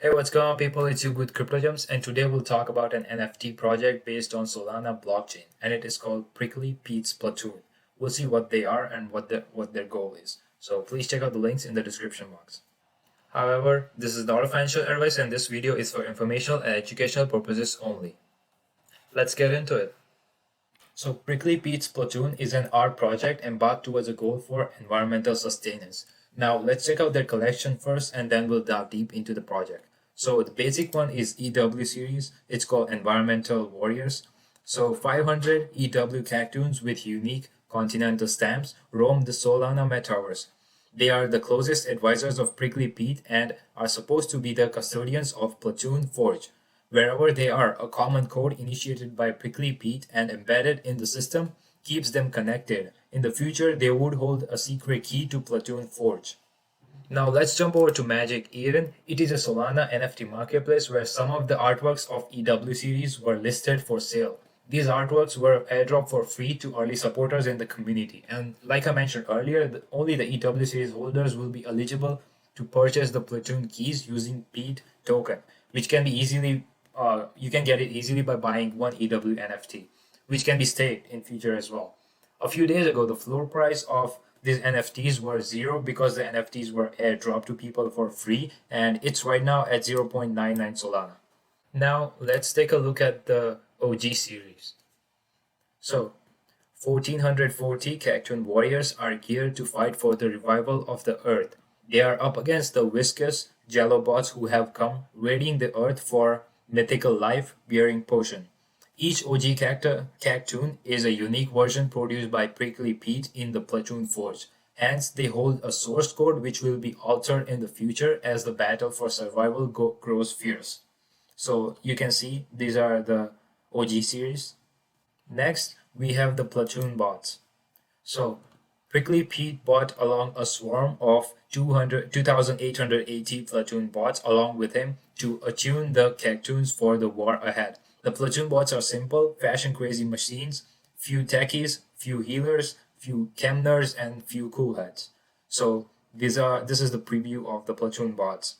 Hey, what's going on, people? It's your good Crypto Gems, and today we'll talk about an NFT project based on Solana blockchain, and it is called Prickly Pete's Platoon. We'll see what they are and what their goal is. So please check out the links in the description box. However, this is not a financial advice, and this video is for informational and educational purposes only. Let's get into it. So Prickly Pete's Platoon is an art project embarked towards a goal for environmental sustenance. Now let's check out their collection first and then we'll dive deep into the project. So the basic one is EW series. It's called Environmental Warriors. So 500 EW cartoons with unique continental stamps roam the Solana Metaverse. They are the closest advisors of Prickly Pete and are supposed to be the custodians of Platoon Forge. Wherever they are, a common code initiated by Prickly Pete and embedded in the system keeps them connected. In the future, they would hold a secret key to Platoon Forge. Now let's jump over to Magic Eden. It is a Solana NFT marketplace where some of the artworks of EW series were listed for sale. These artworks were airdropped for free to early supporters in the community. And like I mentioned earlier, only the EW series holders will be eligible to purchase the Platoon keys using Pete token, which can be easily you can get it easily by buying one EW NFT, which can be staked in future as well. A few days ago, the floor price of these NFTs were zero because the NFTs were airdropped to people for free, and it's right now at 0.99 Solana. Now let's take a look at the OG series. So 1440 Cactuan warriors are geared to fight for the revival of the earth. They are up against the viscous jello bots who have come raiding the earth for mythical life-bearing potion. Each OG Cactoon is a unique version produced by Prickly Pete in the Platoon Forge. Hence, they hold a source code which will be altered in the future as the battle for survival grows fierce. So you can see these are the OG series. Next, we have the Platoon bots. So Prickly Pete brought along a swarm of 2,880 Platoon bots along with him to attune the Cactoons for the war ahead. The Platoon bots are simple, fashion-crazy machines, few techies, few healers, few chemners, and few cool heads. So this is the preview of the Platoon bots.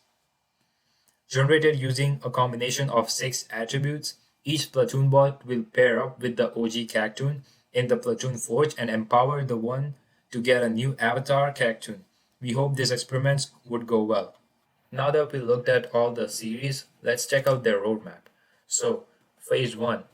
Generated using a combination of 6 attributes, each Platoon bot will pair up with the OG Cactoon in the Platoon Forge and empower the one to get a new avatar Cactoon. We hope these experiments would go well. Now that we looked at all the series, let's check out their roadmap. So, Phase 1.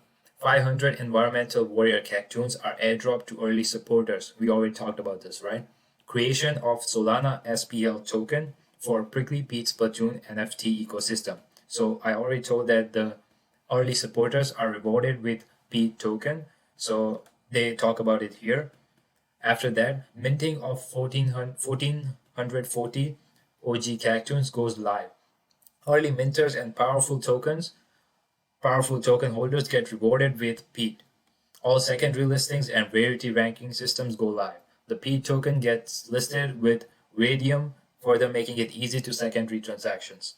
500 Environmental Warrior Cactoons are airdropped to early supporters. We already talked about this, right? Creation of Solana SPL token for Prickly Pete's Platoon NFT ecosystem. So I already told that the early supporters are rewarded with Pete token. So they talk about it here. After that, minting of 1440 OG Cactoons goes live. Early minters and powerful token holders get rewarded with Pete. All secondary listings and rarity ranking systems go live. The Pete token gets listed with Radium, further making it easy to secondary transactions.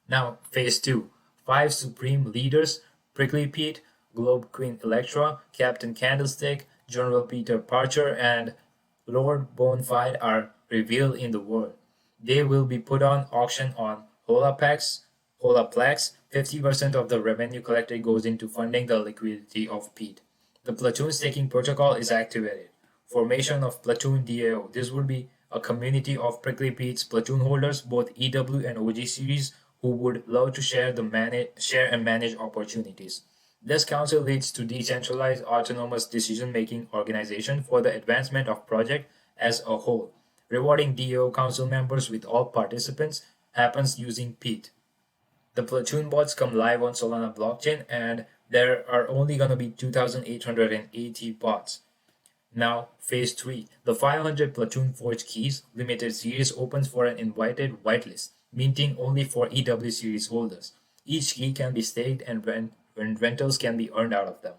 Now, Phase 2. 5 Supreme Leaders, Prickly Pete, Globe Queen Electra, Captain Candlestick, General Peter Parcher, and Lord Bonafide are revealed in the world. They will be put on auction on Holaplex. 50% of the revenue collected goes into funding the liquidity of Pete. The Platoon staking protocol is activated. Formation of Platoon DAO. This would be a community of Prickly Pete's Platoon holders, both EW and OG series, who would love to share and manage opportunities. This council leads to decentralized autonomous decision-making organization for the advancement of project as a whole. Rewarding DAO council members with all participants happens using Pete. The Platoon bots come live on Solana blockchain and there are only going to be 2,880 bots. Now, Phase 3. The 500 Platoon Forge Keys limited series opens for an invited whitelist, minting only for EW series holders. Each key can be staked and rentals can be earned out of them.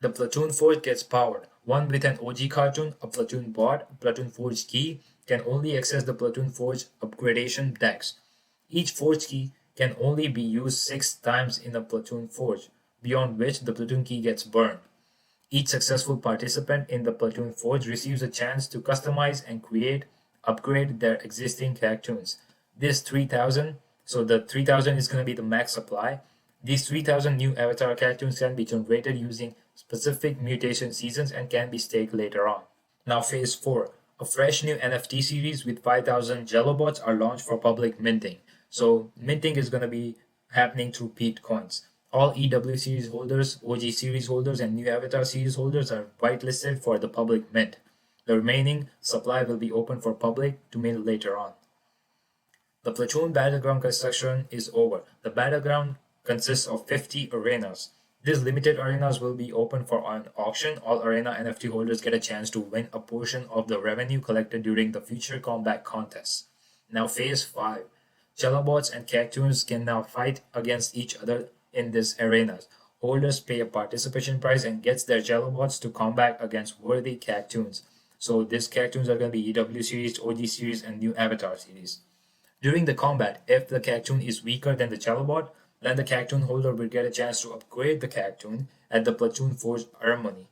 The Platoon Forge gets powered. One with an OG cartoon, a Platoon bot, Platoon Forge key can only access the Platoon Forge upgradation decks. Each Forge key can only be used 6 times in a Platoon Forge, beyond which the Platoon key gets burned. Each successful participant in the Platoon Forge receives a chance to customize and upgrade their existing Cactoons. This 3,000 So the 3000 is going to be the max supply. These 3000 new avatar cartoons can be generated using specific mutation seasons and can be staked later on. Now phase 4. A fresh new NFT series with 5000 Jello bots are launched for public minting. So minting is going to be happening through Pete coins. All EW series holders, OG series holders, and new avatar series holders are whitelisted for the public mint. The remaining supply will be open for public to mint later on. The Platoon battleground construction is over. The battleground consists of 50 arenas. These limited arenas will be open for an auction. All arena NFT holders get a chance to win a portion of the revenue collected during the future combat contests. Now phase 5. Jellobots and Cactoons can now fight against each other in these arenas. Holders pay a participation price and gets their Jellobots to combat against worthy Cactoons. So these Cactoons are going to be EW series, OG series, and new avatar series. During the combat, if the Cactoon is weaker than the Jellobot, then the Cactoon holder will get a chance to upgrade the Cactoon at the Platoon Forge Harmony.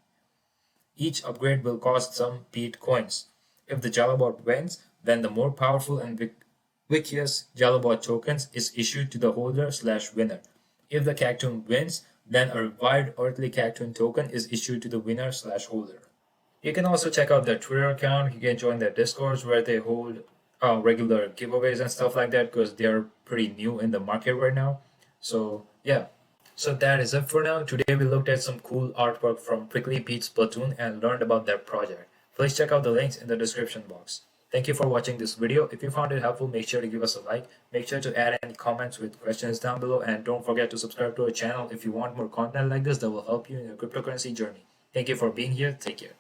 Each upgrade will cost some Pete coins. If the Jellobot wins, then the more powerful and ubiquitous Jellobot tokens is issued to the holder/winner. If the Cactoon wins, then a revived Earthly Cactoon token is issued to the winner/holder. You can also check out their Twitter account. You can join their Discords where they hold regular giveaways and stuff like that because they're pretty new in the market right now. So yeah. So that is it for now. Today we looked at some cool artwork from Prickly Pete's Platoon and learned about their project. Please check out the links in the description box. Thank you for watching this video. If you found it helpful, make sure to give us a like. Make sure to add any comments with questions down below, and don't forget to subscribe to our channel if you want more content like this that will help you in your cryptocurrency journey. Thank you for being here. Take care.